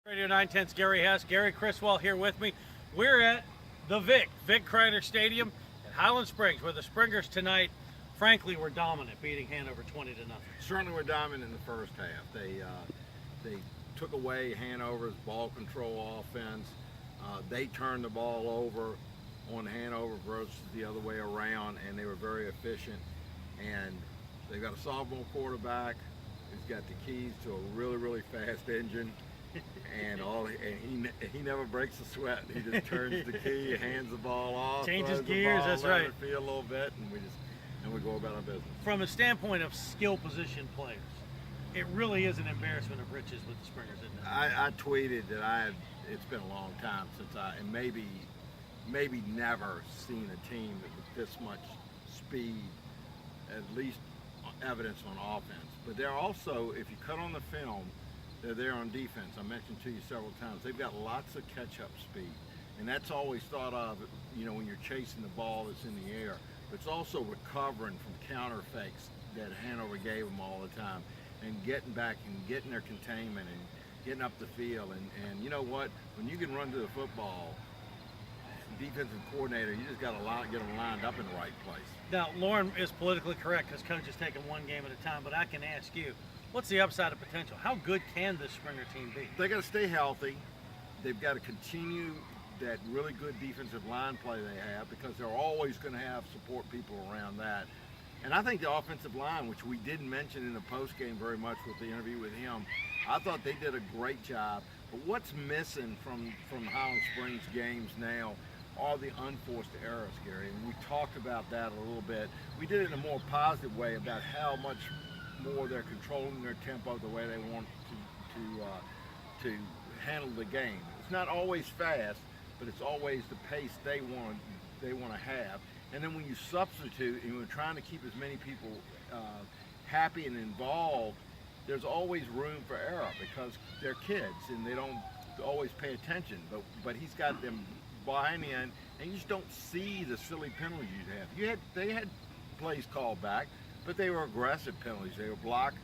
Radio 910's Gary Hess, Gary Criswell here with me. We're at the Vic Kreider Stadium at Highland Springs, where the Springers tonight, frankly, were dominant, beating Hanover 20-0. Certainly were dominant in the first half. They took away Hanover's ball control offense. They turned the ball over on Hanover versus the other way around, and they were very efficient. And they've got a sophomore quarterback who's got the keys to a really, really fast engine. And he never breaks a sweat. He just turns the key, hands the ball off, changes gears. That's right. It feel a little bit, and we go about our business. From a standpoint of skill position players, it really is an embarrassment of riches with the Springers, isn't it? I tweeted that it's been a long time since and maybe never seen a team with this much speed, at least evidence on offense. But they're also, if you cut on the film, they're there on defense. I mentioned to you several times, they've got lots of catch-up speed. And that's always thought of, when you're chasing the ball that's in the air. But it's also recovering from counter fakes that Hanover gave them all the time, and getting back and getting their containment and getting up the field. And you know what? When you can run to the football, defensive coordinator, you just got to get them lined up in the right place. Now, Lauren is politically correct because coach is taking one game at a time, but I can ask you, what's the upside of potential? How good can this Springer team be? They got to stay healthy. They've got to continue that really good defensive line play they have, because they're always going to have support people around that. And I think the offensive line, which we didn't mention in the postgame very much with the interview with him, I thought they did a great job. But what's missing from Highland Springs games now are the unforced errors, Gary. And we talked about that a little bit. We did it in a more positive way about how much more they're controlling their tempo the way they want to handle the game. It's not always fast, but it's always the pace they want to have. And then when you substitute and you're trying to keep as many people happy and involved, there's always room for error because they're kids and they don't always pay attention. But he's got them buying in, and you just don't see the silly penalties you'd have. They had plays called back, but they were aggressive penalties. They were blocks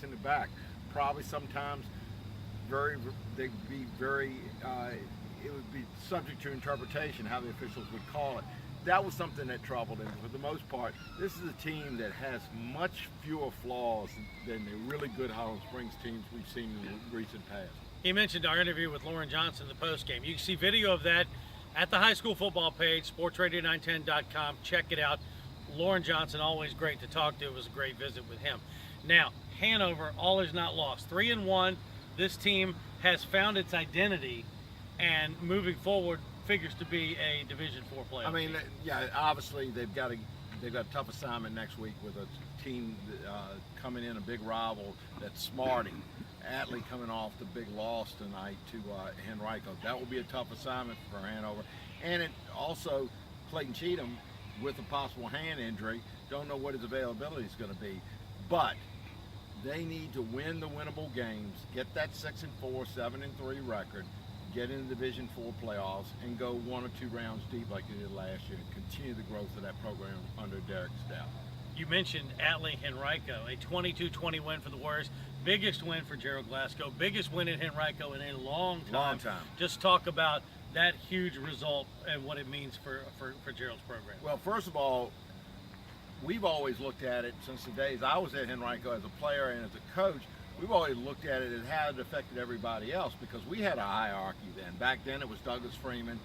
in the back. Probably sometimes it would be subject to interpretation how the officials would call it. That was something that troubled him. For the most part, this is a team that has much fewer flaws than the really good Highland Springs teams we've seen in the recent past. He mentioned our interview with Lauren Johnson in the postgame. You can see video of that at the high school football page, sportsradio910.com. Check it out. Lauren Johnson, always great to talk to. It was a great visit with him. Now, Hanover, all is not lost. 3-1. This team has found its identity, and moving forward figures to be a Division IV playoff. I mean, yeah, obviously they've got a tough assignment next week with a team coming in, a big rival that's Smarty. Atlee coming off the big loss tonight to Henrico. That will be a tough assignment for Hanover. And it also, Clayton Cheatham, with a possible hand injury, don't know what his availability is going to be. But they need to win the winnable games, get that 6-4, 7-3 record, get into Division IV playoffs, and go 1 or 2 rounds deep like they did last year, and continue the growth of that program under Derek Stout. You mentioned Atlee Henrico, a 22-20 win for the Warriors. Biggest win for Gerald Glasgow, biggest win in Henrico in a long time. Just talk about that huge result and what it means for Gerald's program. Well, first of all, we've always looked at it since the days I was at Henrico as a player and as a coach. We've always looked at it as how it affected everybody else, because we had a hierarchy then. Back then it was Douglas Freeman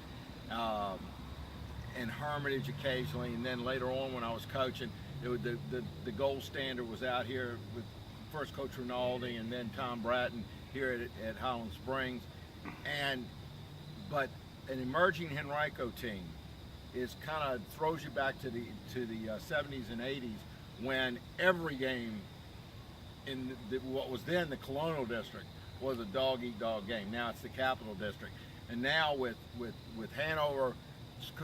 and Hermitage occasionally, and then later on when I was coaching, it was the gold standard was out here with first Coach Rinaldi and then Tom Bratton here at Highland Springs. But an emerging Henrico team is kind of throws you back to the 70s and 80s, when every game in what was then the Colonial District was a dog-eat-dog game. Now it's the Capital District. And now with Hanover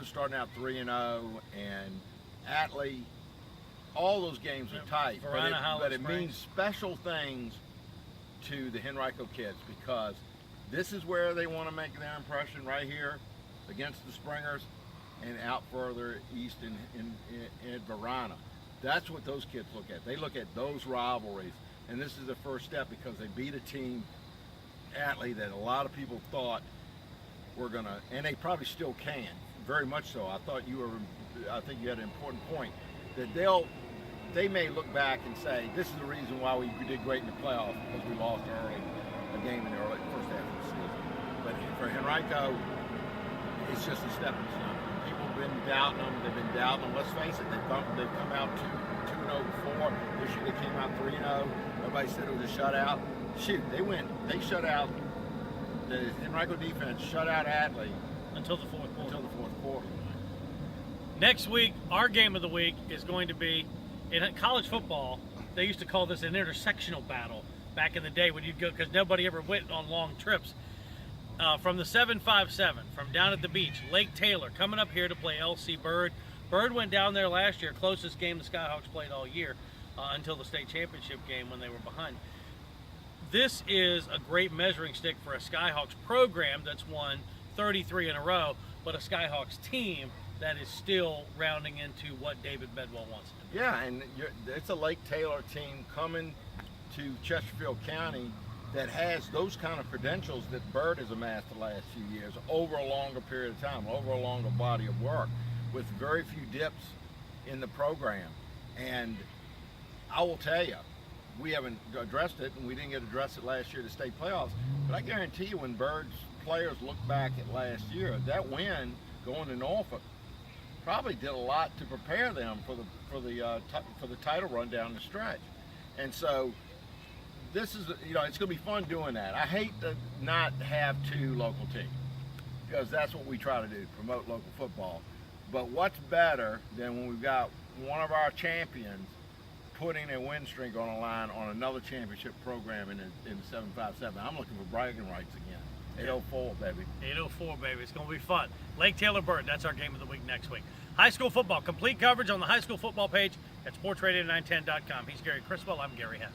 starting out 3-0 and Atlee, all those games are tight, but it means special things to the Henrico kids, because this is where they want to make their impression, right here against the Springers and out further east in Varina. That's what those kids look at. They look at those rivalries, and this is the first step because they beat a team Atlee that a lot of people thought were gonna, and they probably still can, very much so. I think you had an important point that they may look back and say, this is the reason why we did great in the playoffs, because we lost a game in the first half of the season. But for Henrico, it's just a stepping stone. People have been doubting them. They've been doubting them. Let's face it, they've come out 2-0 before. This year they came out 3-0. Everybody said it was a shutout. Shoot, they win. They shut out, the Henrico defense shut out Atlee until the fourth quarter. Next week, our game of the week is going to be, in college football, they used to call this an intersectional battle back in the day when you'd go, because nobody ever went on long trips. From the 757, from down at the beach, Lake Taylor coming up here to play LC Bird. Bird went down there last year, closest game the Skyhawks played all year, until the state championship game when they were behind. This is a great measuring stick for a Skyhawks program that's won 33 in a row, but a Skyhawks team that is still rounding into what David Bedwell wants to do. Yeah, and it's a Lake Taylor team coming to Chesterfield County that has those kind of credentials that Bird has amassed the last few years over a longer period of time, over a longer body of work, with very few dips in the program. And I will tell you, we haven't addressed it, and we didn't get to address it last year at the state playoffs, but I guarantee you when Bird's players look back at last year, that win going to Norfolk probably did a lot to prepare them for the title run down the stretch. And so this is, it's going to be fun doing that. I hate to not have two local teams, because that's what we try to do, promote local football. But what's better than when we've got one of our champions putting a win streak on a line on another championship program in the 757. I'm looking for bragging rights again. 804, baby. 804, baby. It's going to be fun. Lake Taylor Bird, that's our game of the week next week. High school football, complete coverage on the high school football page at sportsradio910.com. He's Gary Criswell. I'm Gary Hess.